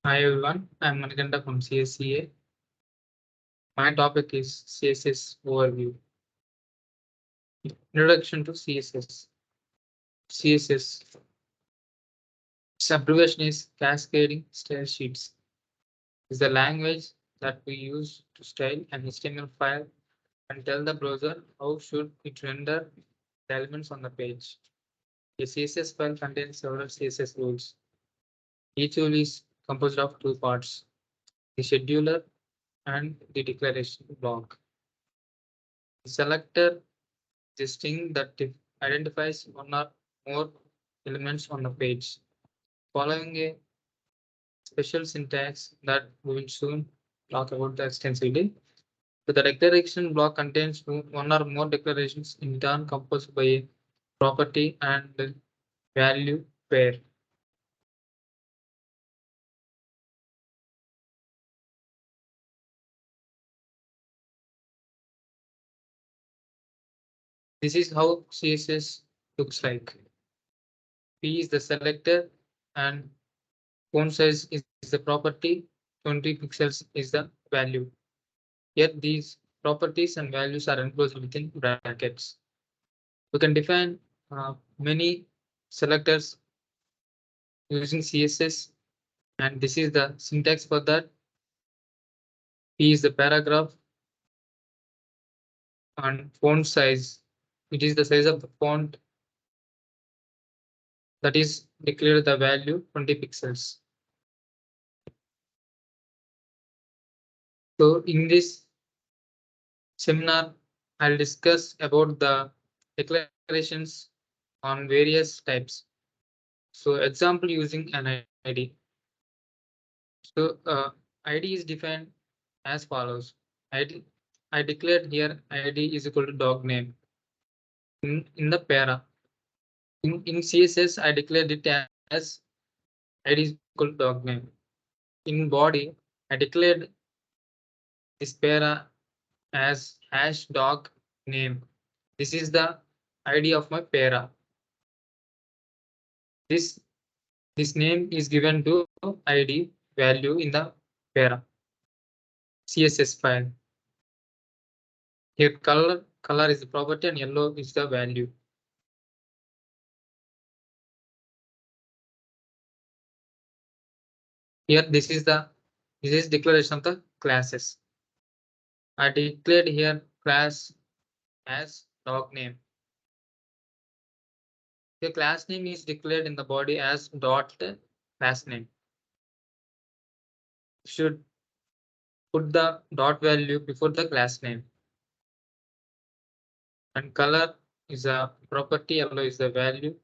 Hi everyone, I'm Manikanta from CSCA. My topic is CSS overview. Introduction to CSS. CSS. Its abbreviation is Cascading Style Sheets. It's the language that we use to style an HTML file and tell the browser how should it render the elements on the page. A CSS file contains several CSS rules. Each rule is composed of two parts, the scheduler and the declaration block. The selector is a string that identifies one or more elements on the page, following a special syntax that we will soon talk about extensively. So the declaration block contains one or more declarations in turn composed by a property and value pair. This is how CSS looks like. P is the selector and font size is the property, 20 pixels is the value. Yet these properties and values are enclosed within brackets. We can define many selectors using CSS, and this is the syntax for that. P is the paragraph and font size. It is the size of the font that is declared the value 20 pixels. So in this seminar, I'll discuss about the declarations on various types. So example using an ID. So ID is defined as follows. ID, I declared here ID is equal to dog name in the para. In CSS, I declared it as ID is equal to dog name. In body, I declared this para as hash dog name. This is the ID of my para. This name is given to ID value in the para CSS file. Here color is the property and yellow is the value. Here this is declaration of the classes. I declared here class as dog name. The class name is declared in the body as dot class name. Should put the dot value before the class name. And color is a property, yellow is the value.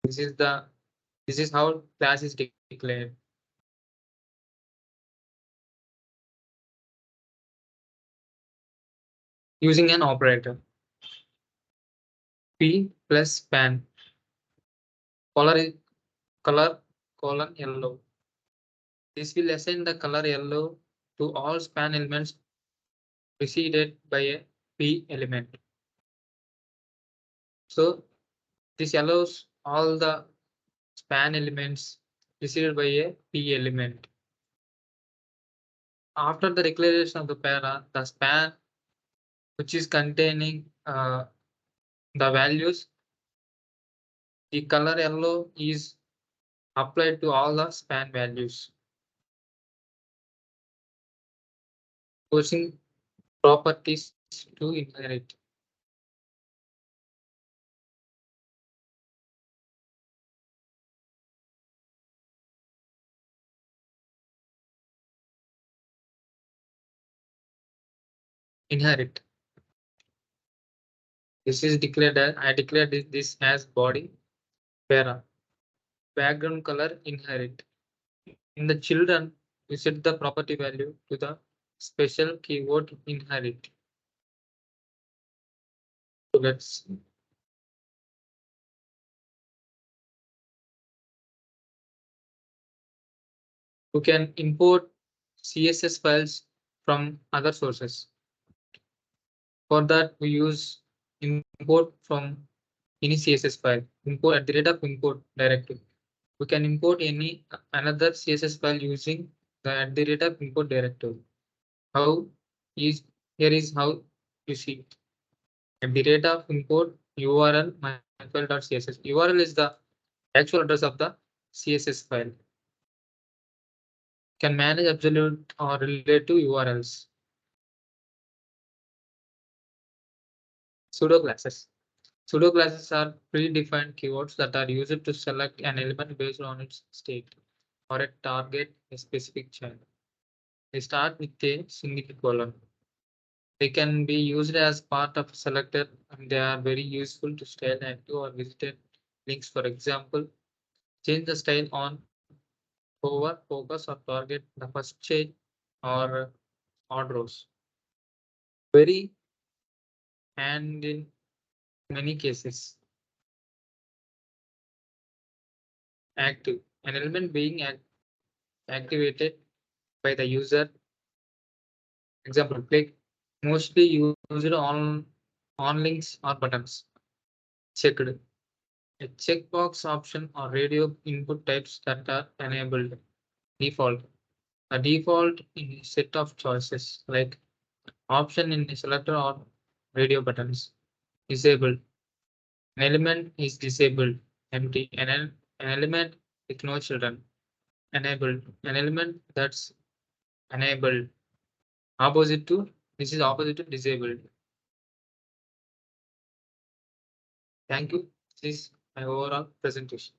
This is how class is declared. Using an operator. P plus span. Color colon yellow. This will assign the color yellow to all span elements preceded by a P element. So this allows all the span elements preceded by a P element. After the declaration of the para, the span which is containing the values, the color yellow is applied to all the span values, forcing properties to inherit. Inherit. This is declared as I declared this as body para. Background color inherit. In the children, we set the property value to the special keyword inherit. So let's we can import CSS files from other sources. For that, we use import from any CSS file, import at the rate of import directory. We can import any another CSS file using the @import directory. How is here is how you see it. At the rate of import URL myfile.css. URL is the actual address of the CSS file. Can manage absolute or relative URLs. Pseudo classes. Pseudo classes are predefined keywords that are used to select an element based on its state or a target a specific child. They start with a single colon. They can be used as part of a selector and they are very useful to style active or visited links. For example, change the style on, hover, focus, or target the first chain or odd rows. Very and in many cases active. An element being activated by the user. Example, click mostly used on links or buttons. Checked. A checkbox option or radio input types that are enabled. Default. A default in a set of choices like option in a selector or radio buttons. Disabled. An element is disabled. Empty. An element with no children. Enabled. An element that's enabled. Opposite to this is opposite to disabled. Thank you. This is my overall presentation.